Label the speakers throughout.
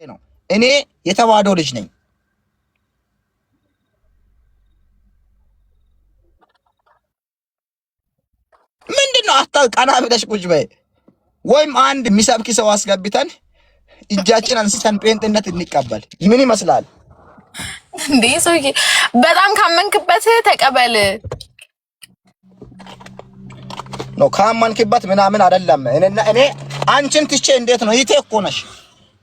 Speaker 1: ነው። እኔ የተዋህዶ ልጅ ነኝ። ምንድነው ቀና ብለሽ ቁጭ በይ። ወይም አንድ የሚሰብክ ሰው አስገብተን እጃችን አንስተን ጴንጤነት እንቀበል። ምን ይመስላል
Speaker 2: እንዴ? ሰውዬ በጣም ካመንክበት ተቀበል
Speaker 1: ነው። ካመንክበት ምናምን አይደለም። እኔ አንቺን ትቼ እንዴት ነው? ይቴ እኮ ነሽ።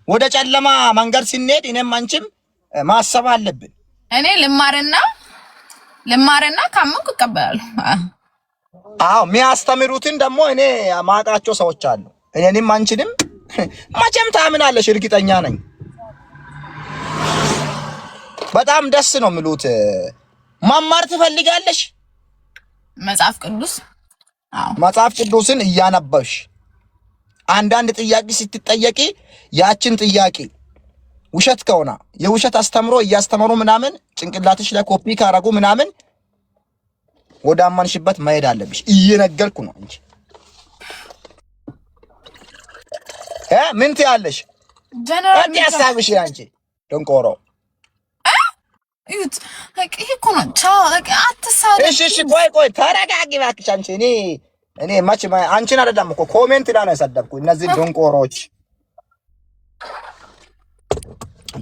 Speaker 1: ወደ ጨለማ መንገድ ስንሄድ እኔም አንቺም ማሰብ አለብን።
Speaker 2: እኔ ልማርና ካመንኩ እቀበላለሁ።
Speaker 1: አዎ የሚያስተምሩትን ደግሞ እኔ ማቃቸው ሰዎች አሉ። እኔንም አንቺንም መቼም ታምናለሽ እርግጠኛ ነኝ። በጣም ደስ ነው የሚሉት። መማር ትፈልጋለሽ?
Speaker 2: መጽሐፍ ቅዱስ? አዎ
Speaker 1: መጽሐፍ ቅዱስን እያነበብሽ አንዳንድ ጥያቄ ስትጠየቂ ያችን ጥያቄ ውሸት ከሆነ የውሸት አስተምሮ እያስተምሩ ምናምን ጭንቅላትሽ ላይ ኮፒ ካረጉ ምናምን ወደ አማንሽበት መሄድ አለብሽ። እየነገርኩ ነው እንጂ ምን ትያለሽ?
Speaker 2: ጀነራል
Speaker 1: ያሳብሽ አንቺ ደንቆሮ
Speaker 2: እዩት። ይሄ እኮ ነው። ቻው አትሳደብ።
Speaker 1: እሺ ቆይ ተረጋጊ እባክሽ። አንቺ እኔ ማች አንቺን አይደለም እኮ ኮሜንት ላይ ነው የሰደብኩ እነዚህ ደንቆሮች።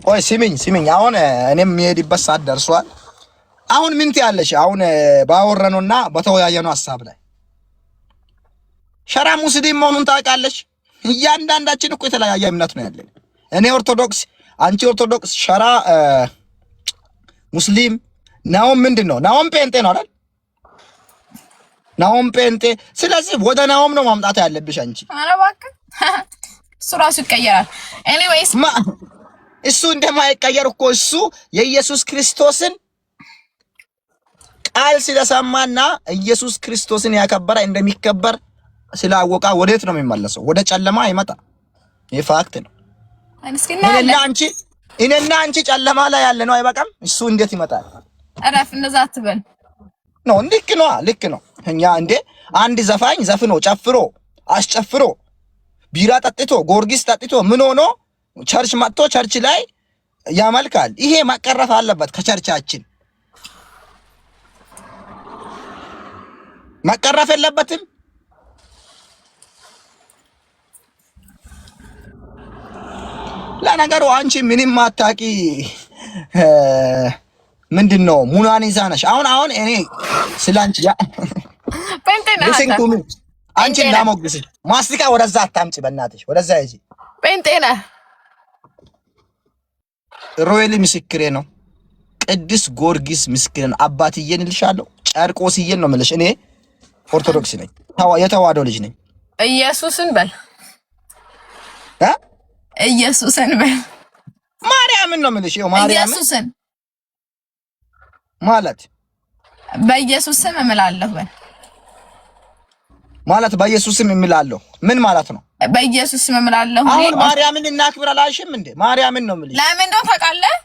Speaker 1: ቆይ ስሚኝ አሁን እኔም የሄድበት ሰዓት ደርሷል። አሁን ምን ትያለሽ? አሁን ባወረነውና በተወያየነው ሐሳብ ላይ ሸራ ሙስሊም መሆኑን ታውቃለሽ? እያንዳንዳችን እኮ የተለያየ እምነት ነው ያለን። እኔ ኦርቶዶክስ፣ አንቺ ኦርቶዶክስ፣ ሸራ ሙስሊም፣ ናኦም ምንድነው? ናኦም ጴንጤ ነው አይደል? ናኦም ጴንጤ። ስለዚህ ወደ ናኦም ነው ማምጣት ያለብሽ አንቺ።
Speaker 2: ኧረ እባክህ እሱ ራሱ ይቀየራል። ኤኒዌይስ
Speaker 1: እሱ እንደማይቀየር እኮ እሱ የኢየሱስ ክርስቶስን ቃል ስለሰማና ኢየሱስ ክርስቶስን ያከበረ እንደሚከበር ስላወቃ ወዴት ነው የሚመለሰው? ወደ ጨለማ አይመጣ። ይሄ ፋክት ነው። እኔና አንቺ ጨለማ ላይ ያለ ነው አይበቃም? እሱ እንዴት ይመጣል?
Speaker 2: አረፍ እንደዛ አትበል
Speaker 1: ነው። ልክ ነው። እኛ እንዴ አንድ ዘፋኝ ዘፍኖ ጨፍሮ አስጨፍሮ ቢራ ጠጥቶ ጎርጊስ ጠጥቶ ምን ሆኖ ቸርች መጥቶ ቸርች ላይ ያመልካል። ይሄ መቀረፍ አለበት ከቸርቻችን። መቀረፍ የለበትም። ለነገሩ አንቺ ምንም ማታቂ ምንድነው ሙናኒዛ ነሽ። አሁን እኔ ስላንቺ ጴንጤና አንቺ እንዳሞግስ ማስቲካ ወደዛ አታምጪ በእናትሽ፣ ወደዛ ይጂ።
Speaker 2: ጴንጤና
Speaker 1: ሮይሊ ምስክሬ ነው። ቅዱስ ጊዮርጊስ ምስክሬ ነው። አባትዬን እልሻለሁ፣ ጨርቆስዬን ነው የምልሽ። እኔ ኦርቶዶክስ ነኝ፣ የተዋህዶ ልጅ ነኝ።
Speaker 2: ኢየሱስን በል ኢየሱስን በል።
Speaker 1: ማርያምን ነው የምልሽ። ይኸው ማርያምን
Speaker 2: ኢየሱስን
Speaker 1: ማለት
Speaker 2: በኢየሱስ ስም እምላለሁ በል
Speaker 1: ማለት በኢየሱስ ስም እምላለሁ ምን ማለት ነው?
Speaker 2: በኢየሱስ ስም እምላለሁ።
Speaker 1: አሁን ማርያምን እናክብር አላልሽም እንዴ? ማርያምን ነው የምልሽ።
Speaker 2: ለምን እንደው ታውቃለህ?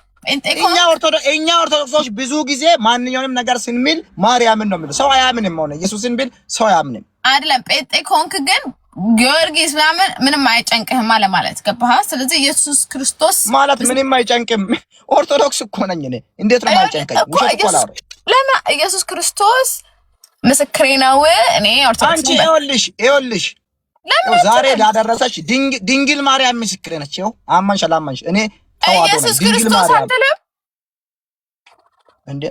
Speaker 1: እኛ ኦርቶዶክሶች ብዙ ጊዜ ማንኛውንም ነገር ስንሚል ማርያምን ነው የምልህ። ሰው አያምንም። ሆነ ኢየሱስን ቢል ሰው አያምንም
Speaker 2: አይደለም። ጴንጤ ኮንክ ግን ጊዮርጊስ ምንም አይጨንቅህም ማለት ገባህ? ስለዚህ ኢየሱስ ክርስቶስ
Speaker 1: ማለት ምንም አይጨንቅም። ኦርቶዶክስ እኮ ነኝ እኔ። እንዴት ነው የማይጨንቀኝ?
Speaker 2: ለምን ኢየሱስ ክርስቶስ ምስክሬ ነው። እኔ ኦርቶዶክስ
Speaker 1: አንቺ ይኸውልሽ ዛሬ ላደረሰች ድንግል ማርያም ምስክሬ ነች። ይኸው አማንሽ አላማንሽ እኔ
Speaker 2: ኢየሱስ ክርስቶስ አትልም
Speaker 1: እንዴ?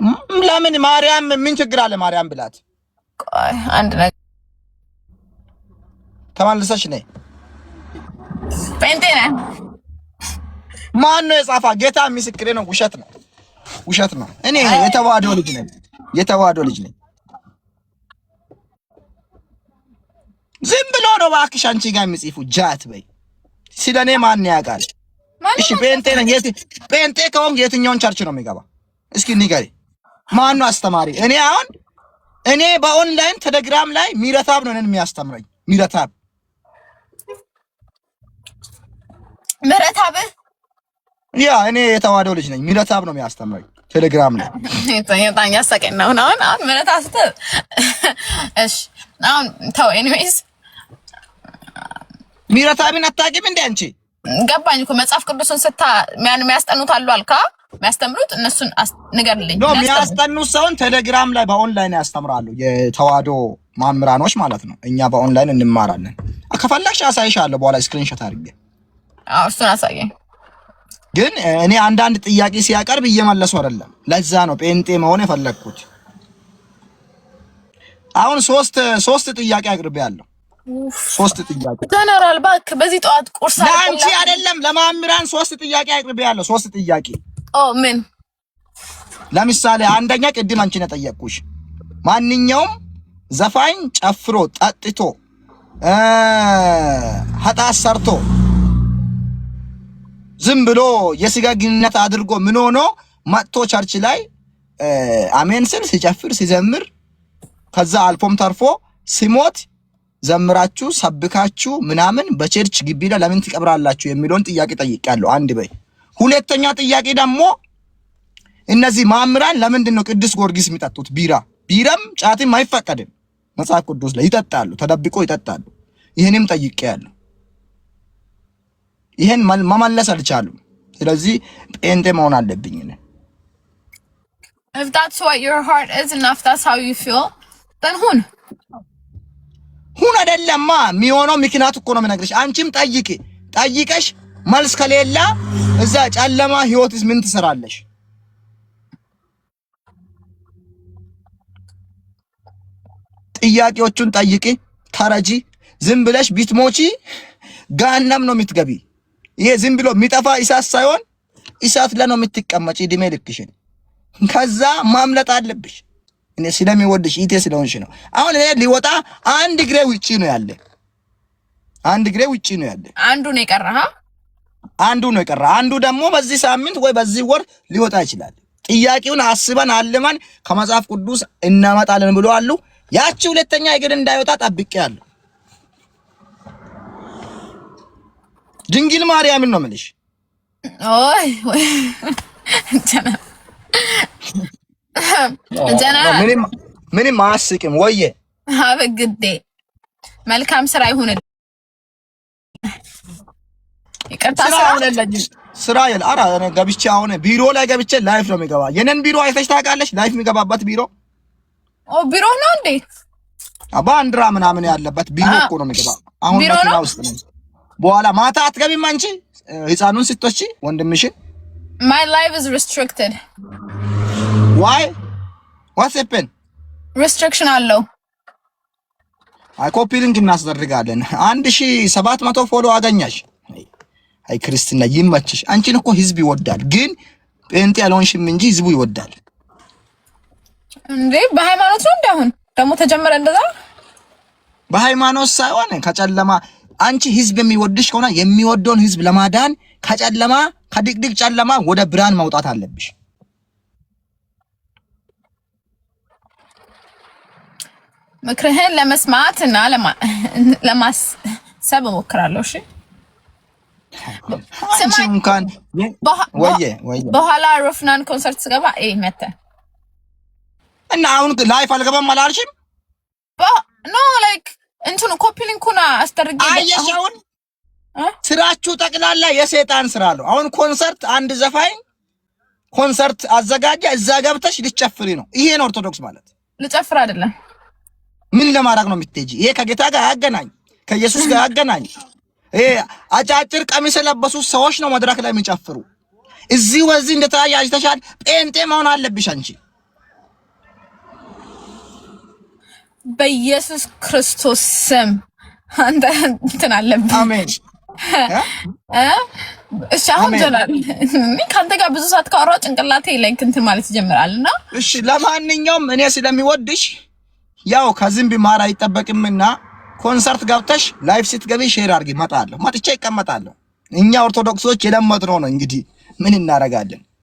Speaker 1: ለምን ማርያም ምን ችግር አለ? ማርያም ብላት
Speaker 2: አንድ ነገር
Speaker 1: ተመልሰሽ ነይ።
Speaker 2: ጴንጤ ነህ?
Speaker 1: ማን ነው የጻፋ? ጌታ ምስክሬ ነው። ውሸት ነው። እኔ የተዋህዶ ልጅ ነኝ። ዝም ብሎ ነው እባክሽ አንቺ ጋር የሚጽፉ ጃት በይ። ስለኔ ማን ያውቃል? እሺ ጴንጤ ነኝ። ጴንጤ ከሆንክ የትኛውን ቸርች ነው የሚገባ? እስኪ ንገሪ። ማን ነው አስተማሪ? እኔ በኦንላይን ቴሌግራም ላይ ሚረታብ ነው እኔን የሚያስተምረኝ። ሚረታብ ያ እኔ የተዋህዶ ልጅ ነኝ። ሚረታብ ነው የሚያስተምረኝ ቴሌግራም ላይ።
Speaker 2: ታኛ ሰቀን ነው አሁን ሚረታብ ስትል እሺ አሁን ተው። ኤኒዌይስ
Speaker 1: ሚረታብን አታውቂም እንዴ አንቺ?
Speaker 2: ገባኝ እኮ መጽሐፍ ቅዱስን ስታ የሚያስጠኑት አሉ አልካ የሚያስተምሩት እነሱን ንገርልኝ።
Speaker 1: ነው የሚያስጠኑት ሰውን ቴሌግራም ላይ በኦንላይን ያስተምራሉ የተዋህዶ መምህራኖች ማለት ነው። እኛ በኦንላይን እንማራለን። ከፈለግሽ አሳይሻለሁ በኋላ ስክሪንሾት አድርጌ።
Speaker 2: እሱን አሳየኝ።
Speaker 1: ግን እኔ አንዳንድ ጥያቄ ሲያቀርብ እየመለሱ አይደለም። ለዛ ነው ጴንጤ መሆን የፈለግኩት። አሁን ሶስት ጥያቄ አቅርቤያለሁ። 3 ጥያቄ
Speaker 2: ጀነራል ባክ በዚህ ጠዋት ቁርስ
Speaker 1: ለአንቺ አይደለም ለማምራን 3 ጥያቄ አቅርቤያለሁ። 3 ጥያቄ
Speaker 2: ምን?
Speaker 1: ለምሳሌ አንደኛ ቅድም አንቺ ነው ጠየቅኩሽ። ማንኛውም ዘፋኝ ጨፍሮ ጠጥቶ ኃጢአት ሰርቶ ዝም ብሎ የስጋ ግንኙነት አድርጎ ምን ሆኖ መጥቶ ቸርች ላይ አሜን ስል ሲጨፍር ሲዘምር ከዛ አልፎም ተርፎ ሲሞት ዘምራችሁ ሰብካችሁ ምናምን በቸርች ግቢ ላይ ለምን ትቀብራላችሁ የሚለውን ጥያቄ ጠይቄያለሁ። አንድ በይ። ሁለተኛ ጥያቄ ደግሞ እነዚህ ማምራን ለምንድን ነው ቅዱስ ጊዮርጊስ የሚጠጡት? ቢራም ጫትም አይፈቀድም መጽሐፍ ቅዱስ ላይ ይጠጣሉ፣ ተደብቆ ይጠጣሉ። ይሄንም ጠይቄያለሁ። ይሄን መመለስ አልቻሉም። ስለዚህ ጴንጤ መሆን አለብኝ እኔ።
Speaker 2: If that's what your heart is and if that's how you feel, then ሁን
Speaker 1: አይደለማ የሚሆነው ምክንያት እኮ ነው የምነግርሽ። አንቺም ጠይቀሽ መልስ ከሌላ እዛ ጨለማ ህይወትስ ምን ትሰራለሽ? ጥያቄዎቹን ጠይቂ፣ ተረጂ። ዝም ብለሽ ቢትሞቺ ገሃነም ነው የምትገቢ። ይሄ ዝም ብሎ የሚጠፋ እሳት ሳይሆን እሳት ላይ ነው የምትቀመጪ እድሜ ልክሽን። ከዛ ማምለጥ አለብሽ። እኔ ስለሚወድሽ ኢቴ ስለሆንሽ ነው። አሁን እኔ ሊወጣ አንድ ግሬ ውጪ ነው ያለ። አንዱ ነው የቀረ። አንዱ ደግሞ በዚህ ሳምንት ወይ በዚህ ወር ሊወጣ ይችላል። ጥያቄውን አስበን አልመን ከመጽሐፍ ቅዱስ እናመጣለን ብሎ አሉ። ያቺ ሁለተኛ እግር እንዳይወጣ ጠብቄያለሁ። ድንግል ማርያምን ነው የምልሽ። ምንም አያስቅም። ወየ
Speaker 2: አበግዴ መልካም ስራ ይሁን። ይቅርታ
Speaker 1: ስራ የለ። ኧረ እኔ ገብቼ አሁን ቢሮ ላይ ገብቼ ላይፍ ነው የሚገባ። የነን ቢሮ አይተሽ ታውቃለሽ? ላይፍ የሚገባበት ቢሮ
Speaker 2: ቢሮ ነው እንዴ?
Speaker 1: ባንዲራ ምናምን ያለበት ቢሮ እኮ ነው የሚገባ። አሁን መኪና ውስጥ ነው። በኋላ ማታ አትገቢም አንቺ ህፃኑን ስትወጪ ወንድምሽን?
Speaker 2: My life is restricted.
Speaker 1: Why? What's happened?
Speaker 2: Restriction አለው።
Speaker 1: ኮፒ ሊንክ እናስደርጋለን። 1700 ፎሎ አገኛሽ። አይ ክርስቲና ይመችሽ። አንቺን እኮ ህዝብ ይወዳል፣ ግን ጴንጤ ያልሆንሽም እንጂ ህዝቡ ይወዳል።
Speaker 2: እንዴ በሃይማኖት ነው እንደሆነ ደግሞ ተጀመረ እንደዛ።
Speaker 1: በሃይማኖት ሳይሆን ከጨለማ አንቺ ህዝብ የሚወድሽ ከሆነ የሚወደውን ህዝብ ለማዳን ከጨለማ ከድቅድቅ ጨለማ ወደ ብርሃን ማውጣት አለብሽ።
Speaker 2: ምክርህን ለመስማትና ለማሰብ እሞክራለሁ። እሺ
Speaker 1: አንቺ እንኳን ወየ
Speaker 2: በኋላ ሮፍናን ኮንሰርት ስገባ መተ
Speaker 1: እና አሁን ላይፍ አልገባም አላልሽም?
Speaker 2: ኖ ላይክ እንትኑ ኮፒ ሊንኩና አስተርጌ
Speaker 1: አየሽውን። ስራችሁ ጠቅላላ የሰይጣን ስራ ነው። አሁን ኮንሰርት አንድ ዘፋኝ ኮንሰርት አዘጋጀ፣ እዛ ገብተሽ ልጨፍሪ ነው። ይሄ ነው ኦርቶዶክስ ማለት።
Speaker 2: ልጨፍር አይደለም።
Speaker 1: ምን ለማድረግ ነው የምትሄጂ? ይሄ ከጌታ ጋር ያገናኝ፣ ከኢየሱስ ጋር ያገናኝ። ይሄ አጫጭር ቀሚስ የለበሱ ሰዎች ነው መድረክ ላይ የሚጨፍሩ። እዚህ ወዚህ እንደተያያዥ ተሻል ጴንጤ መሆን አለብሽ አንቺ።
Speaker 2: በኢየሱስ ክርስቶስ ስም አንተ እንትን አለብህ።
Speaker 1: አሜን።
Speaker 2: እሺ አሁን ጀላል ካንተ ጋር ብዙ ሰዓት ካወራው ጭንቅላቴ ላይክ እንትን ማለት ይጀምራልና፣ እሺ
Speaker 1: ለማንኛውም እኔ ስለሚወድሽ ያው ከዝም ቢማር አይጠበቅምና ኮንሰርት ገብተሽ ላይፍ ስትገቢ ሼር አድርጊ። መጥቼ ይቀመጣለሁ። እኛ ኦርቶዶክሶች የለመድነው ነው እንግዲህ ምን እናደርጋለን።